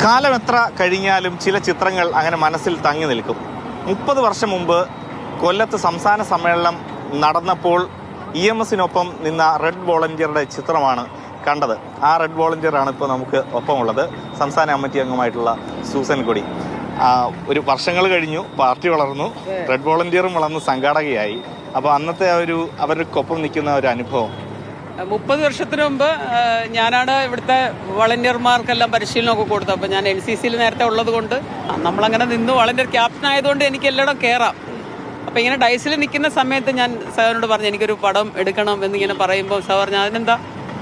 കാലം എത്ര കഴിഞ്ഞാലും ചില ചിത്രങ്ങൾ അങ്ങനെ മനസ്സിൽ തങ്ങി നിൽക്കും. 30 വർഷം മുമ്പ് കൊല്ലത്ത് സംസ്ഥാന സമ്മേളനം നടന്നപ്പോൾ EMSനൊപ്പം നിന്ന റെഡ് വോളണ്ടിയറുടെ ചിത്രമാണ് കണ്ടത്. ആ റെഡ് വോളണ്ടിയറാണ് ഇപ്പോൾ നമുക്ക് ഒപ്പമുള്ളത്, സംസ്ഥാന കമ്മിറ്റി അംഗമായിട്ടുള്ള സൂസൻ കൊടി. ഒരു വർഷങ്ങൾ കഴിഞ്ഞു, പാർട്ടി വളർന്നു, റെഡ് വോളണ്ടിയറും വളർന്ന് സംഘാടകയായി. അപ്പോൾ അന്നത്തെ അവർക്കൊപ്പം നിൽക്കുന്ന ഒരു അനുഭവം. 30 വർഷത്തിന് മുമ്പ് ഞാനാണ് ഇവിടുത്തെ വളണ്ടിയർമാർക്കെല്ലാം പരിശീലനമൊക്കെ കൊടുത്തത്. അപ്പോൾ ഞാൻ NCCയിൽ നേരത്തെ ഉള്ളത് കൊണ്ട് നമ്മളങ്ങനെ നിന്ന് വളണ്ടിയർ ക്യാപ്റ്റൻ ആയതുകൊണ്ട് എനിക്ക് എല്ലായിടം കയറാം. അപ്പോൾ ഇങ്ങനെ ഡൈസിൽ നിൽക്കുന്ന സമയത്ത് ഞാൻ സാറിനോട് പറഞ്ഞു എനിക്കൊരു പടം എടുക്കണം എന്നിങ്ങനെ പറയുമ്പോൾ സാർ പറഞ്ഞു അതിനെന്താ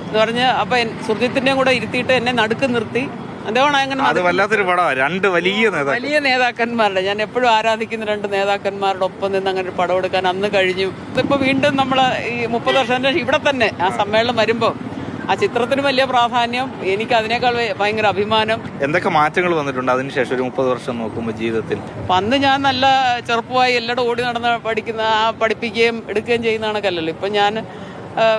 എന്ന് പറഞ്ഞ് അപ്പോൾ സുർജിത്തിൻ്റെയും കൂടെ ഇരുത്തിയിട്ട് എന്നെ നടുക്ക് നിർത്തി. അതേപോലെ അങ്ങനെ വല്ലാത്തൊരു പടമാണ്. രണ്ട് വലിയ നേതാക്കന്മാരുടെ, ഞാൻ എപ്പോഴും ആരാധിക്കുന്ന 2 നേതാക്കന്മാരുടെ ഒപ്പം നിന്ന് അങ്ങനെ ഒരു പടം എടുക്കാൻ അന്ന് കഴിഞ്ഞു. ഇതിപ്പോൾ വീണ്ടും നമ്മൾ ഈ 30 വർഷത്തിന് ശേഷം ഇവിടെ തന്നെ ആ സമ്മേളനം വരുമ്പോൾ ആ ചിത്രത്തിന് വലിയ പ്രാധാന്യം, എനിക്ക് അതിനേക്കാൾ ഭയങ്കര അഭിമാനം. എന്തൊക്കെ മാറ്റങ്ങൾ വന്നിട്ടുണ്ട് അതിനുശേഷം ഒരു 30 വർഷം നോക്കുമ്പോൾ ജീവിതത്തിൽ? അപ്പം അന്ന് ഞാൻ നല്ല ചെറുപ്പമായി എല്ലായിടും ഓടി നടന്ന് പഠിപ്പിക്കുകയും എടുക്കുകയും ചെയ്യുന്ന കണക്കല്ലല്ലോ. ഇപ്പം ഞാൻ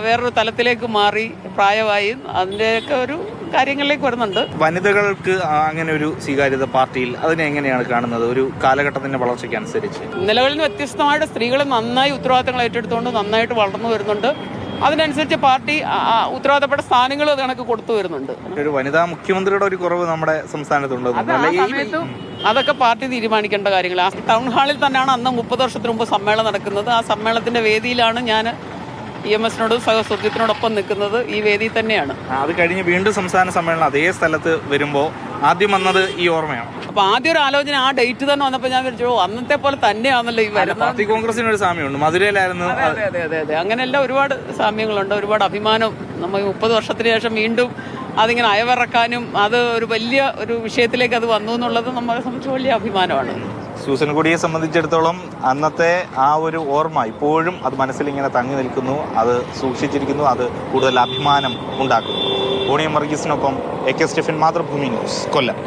വേറൊരു തലത്തിലേക്ക് മാറി, പ്രായമായി, അതിൻ്റെയൊക്കെ ഒരു കാര്യങ്ങളിലേക്ക് വരുന്നുണ്ട്. വനിതകൾക്ക് അങ്ങനെ ഒരു സ്വീകാര്യത പാർട്ടിയിൽ അതിനെ എങ്ങനെയാണ് കാണുന്നത് ഒരു കാലഘട്ടത്തിന്റെ വളർച്ചയ്ക്ക് അനുസരിച്ച്? നിലകളിൽ നിന്ന് വ്യത്യസ്തമായിട്ട് സ്ത്രീകൾ നന്നായി ഉത്തരവാദിത്തങ്ങൾ ഏറ്റെടുത്തുകൊണ്ട് നന്നായിട്ട് വളർന്നു വരുന്നുണ്ട്. അതിനനുസരിച്ച് പാർട്ടി ഉത്തരവാദിത്തപ്പെട്ട സ്ഥാനങ്ങൾ കണക്ക് കൊടുത്തു വരുന്നുണ്ട്. ഒരു വനിതാ മുഖ്യമന്ത്രിയുടെ ഒരു കുറവ് നമ്മുടെ സംസ്ഥാനത്തുണ്ട്. അതൊക്കെ പാർട്ടി തീരുമാനിക്കേണ്ട കാര്യങ്ങൾ. ആ ടൗൺ ഹാളിൽ തന്നെയാണ് അന്ന് 30 വർഷത്തിന് മുമ്പ് സമ്മേളനം നടക്കുന്നത്. ആ സമ്മേളനത്തിന്റെ വേദിയിലാണ് ഞാൻ EMSനോടും സുർജിത്തിനോടൊപ്പം നിൽക്കുന്നത്. ഈ വേദി തന്നെയാണ്. അത് കഴിഞ്ഞ് വീണ്ടും സംസ്ഥാന സമ്മേളനം അതേ സ്ഥലത്ത് വരുമ്പോൾ ആദ്യം വന്നത് ഈ ഓർമ്മയാണ്. അപ്പൊ ആദ്യം ഒരു ആലോചന ആ ഡേറ്റ് തന്നെ വന്നപ്പോൾ ഞാൻ വിളിച്ചു അന്നത്തെ പോലെ തന്നെയാണല്ലോ ഈ വരുന്നത്. പാർട്ടി കോൺഗ്രസിന് ഒരു സാമ്യമുണ്ട്, മധുരയിലായിരുന്നു. അതെ അങ്ങനെയെല്ലാം ഒരുപാട് സാമ്യങ്ങളുണ്ട്, ഒരുപാട് അഭിമാനം. നമ്മൾ 30 വർഷത്തിന് ശേഷം വീണ്ടും അതിങ്ങനെ അയവിറക്കാനും അത് ഒരു വലിയ ഒരു വിഷയത്തിലേക്ക് അത് വന്നു എന്നുള്ളത് നമ്മളെ സംബന്ധിച്ച് വലിയ അഭിമാനമാണ്. സൂസൻ കൊടിയെ സംബന്ധിച്ചിടത്തോളം അന്നത്തെ ആ ഒരു ഓർമ്മ ഇപ്പോഴും അത് മനസ്സിലിങ്ങനെ തങ്ങി നിൽക്കുന്നു, അത് സൂക്ഷിച്ചിരിക്കുന്നു, അത് കൂടുതൽ അഭിമാനം ഉണ്ടാക്കുന്നു. പൂണിയം വർഗീസിനൊപ്പം AK സ്റ്റെഫിൻ, മാതൃഭൂമി ന്യൂസ്, കൊല്ലം.